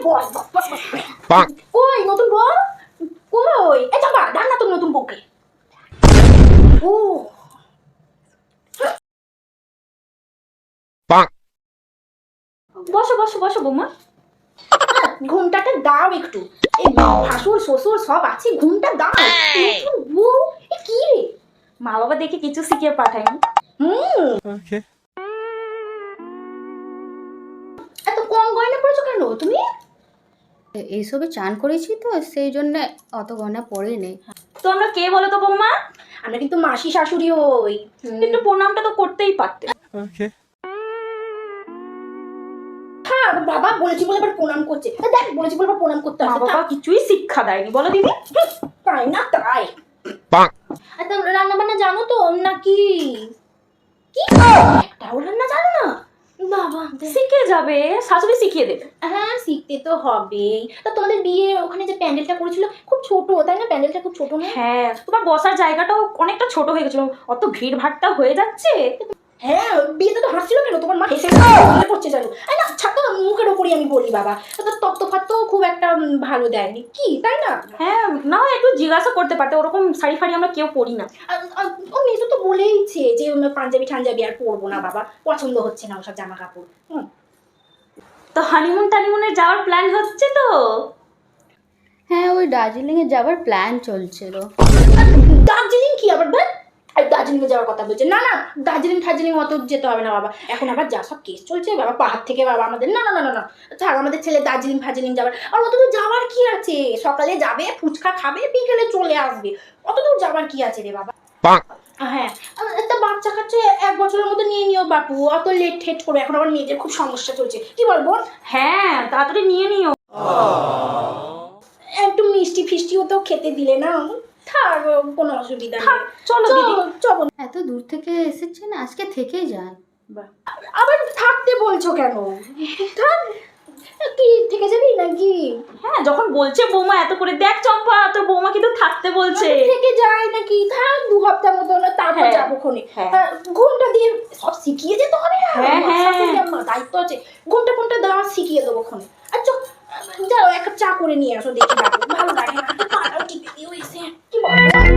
বস বস বস বস। কই নতুন বউ? কই? এই চম্পা, ডাক না তোর নতুন বউকে। ও বসো বসো বসো বৌমা। ঘুমটাটা দাও একটু। এই ভাসুর শ্বশুর সব আছে, ঘুমটা দাও। নতুন বউ এ কি রে? মা বাবা দেখে কিছু শিখিয়ে পাঠায়নি। এত কম গয়না পড়েছো কেন তুমি? এইসবে চান করেছি তো সেই জন্য অত গয়না পরে নেই। তো আমরা কে বলো তো বৌমা? আমরা কিন্তু মাসি শাশুড়ি হই। একটু প্রণামটা তো করতেই পারতে। হ্যাঁ বাবা বলেছি বলে এবার প্রণাম করছে। দেখ বলেছি বলে এবার প্রণাম করতে মা হবে। বাবা কিছুই শিক্ষা দেয়নি বলো দিদি। তাই না তাই। আর তোমরা রান্না বান্না জানো তো নাকি? কি একটাও রান্না জানো না? বাবা শিখে যাবে, শাশুড়ি শিখিয়ে দেবে। হ্যাঁ শিখতে তো হবেই। তা তোমাদের বিয়ে ওখানে যে প্যান্ডেলটা করেছিল খুব ছোট তাই না? প্যান্ডেলটা খুব ছোট না? হ্যাঁ, তোমার বসার জায়গাটাও অনেকটা ছোট হয়ে গেছিল, অত ভিড় ভাড়টা হয়ে যাচ্ছে। হ্যাঁ বিয়েতে তো হাসছিল কেন? তোমার মা হেসে হেসে পড়ছে জানো। এই না ছাড়তো মুখের ওপরই আমি বলি বাবা। তো তত্ত্বফাত্ত খুব একটা ভালো দেয়নি কি তাই না? হ্যাঁ, না হয় একটু জিজ্ঞাসা করতে পারতে, ওরকম শাড়ি ফাড়ি আমরা কেউ পরি না। ও মেসো তো বলেইছে যে পাঞ্জাবি ঠাঞ্জাবি আর পরবো না বাবা, পছন্দ হচ্ছে না ওসব জামা কাপড়। তো হানিমুন টানিমুনে যাওয়ার প্ল্যান হচ্ছে তো? হ্যাঁ ওই দার্জিলিংয়ে যাওয়ার প্ল্যান চলছিল। দার্জিলিং কি আবার ব্যাগ? দার্জিলিংয়ে যাওয়ার কথা বলছে। না না দার্জিলিং ঠার্জিলিং অত যেতে হবে না বাবা। এখন আবার যা সব কেস চলছে বাবা, পাহাড় থেকে বাবা আমাদের না না না না না থাক, আমাদের ছেলে দার্জিলিং ফার্জিলিং যাবার আর অত দূর যাওয়ার কি আছে? সকালে যাবে ফুচকা খাবে বিকেলে চলে আসবে, অত দূর যাবার কি আছে রে বাবা? হ্যাঁ একটা বাচ্চা কাচ্চা 1 বছরের মতো নিয়ে নিও বাপু, অত লেট ঠেট করবে। এখন আবার মেয়েদের খুব সমস্যা চলছে, কি বলবো? হ্যাঁ তাড়াতাড়ি নিয়ে নিও। একটু মিষ্টি ফিষ্টিও তো খেতে দিলে না, থাক কোনো অসুবিধা নেই। চলো দিদি। চলো এত দূর থেকে এসেছেন আজকে থেকেই যান। আবার থাকতে বলছো কেন? থাক, কি থেকে যাবি নাকি? হ্যাঁ যখন বলছে বৌমা এত করে, দেখ চম্পা তোর বৌমা কিন্তু থাকতে বলছে। থেকে যায় নাকি? থাক 2 হপ্তাহ মতো না, তারপর হ্যাঁ, যাবো খনে। হ্যাঁ। ঘুমটা দিয়ে সব শিখিয়ে যেতে হবে না? হ্যাঁ, হ্যাঁ। শাশুড়ি আম্মা দায়িত্ব আছে, ঘুমটা ফোনটা দেওয়া শিখিয়ে দেবো খনে। আচ্ছা যাও এক কাপ চা করে নিয়ে আসো, দেখি বাবু ভালো লাগে না, পাটাও টিপে দিও এসে, কি বলো?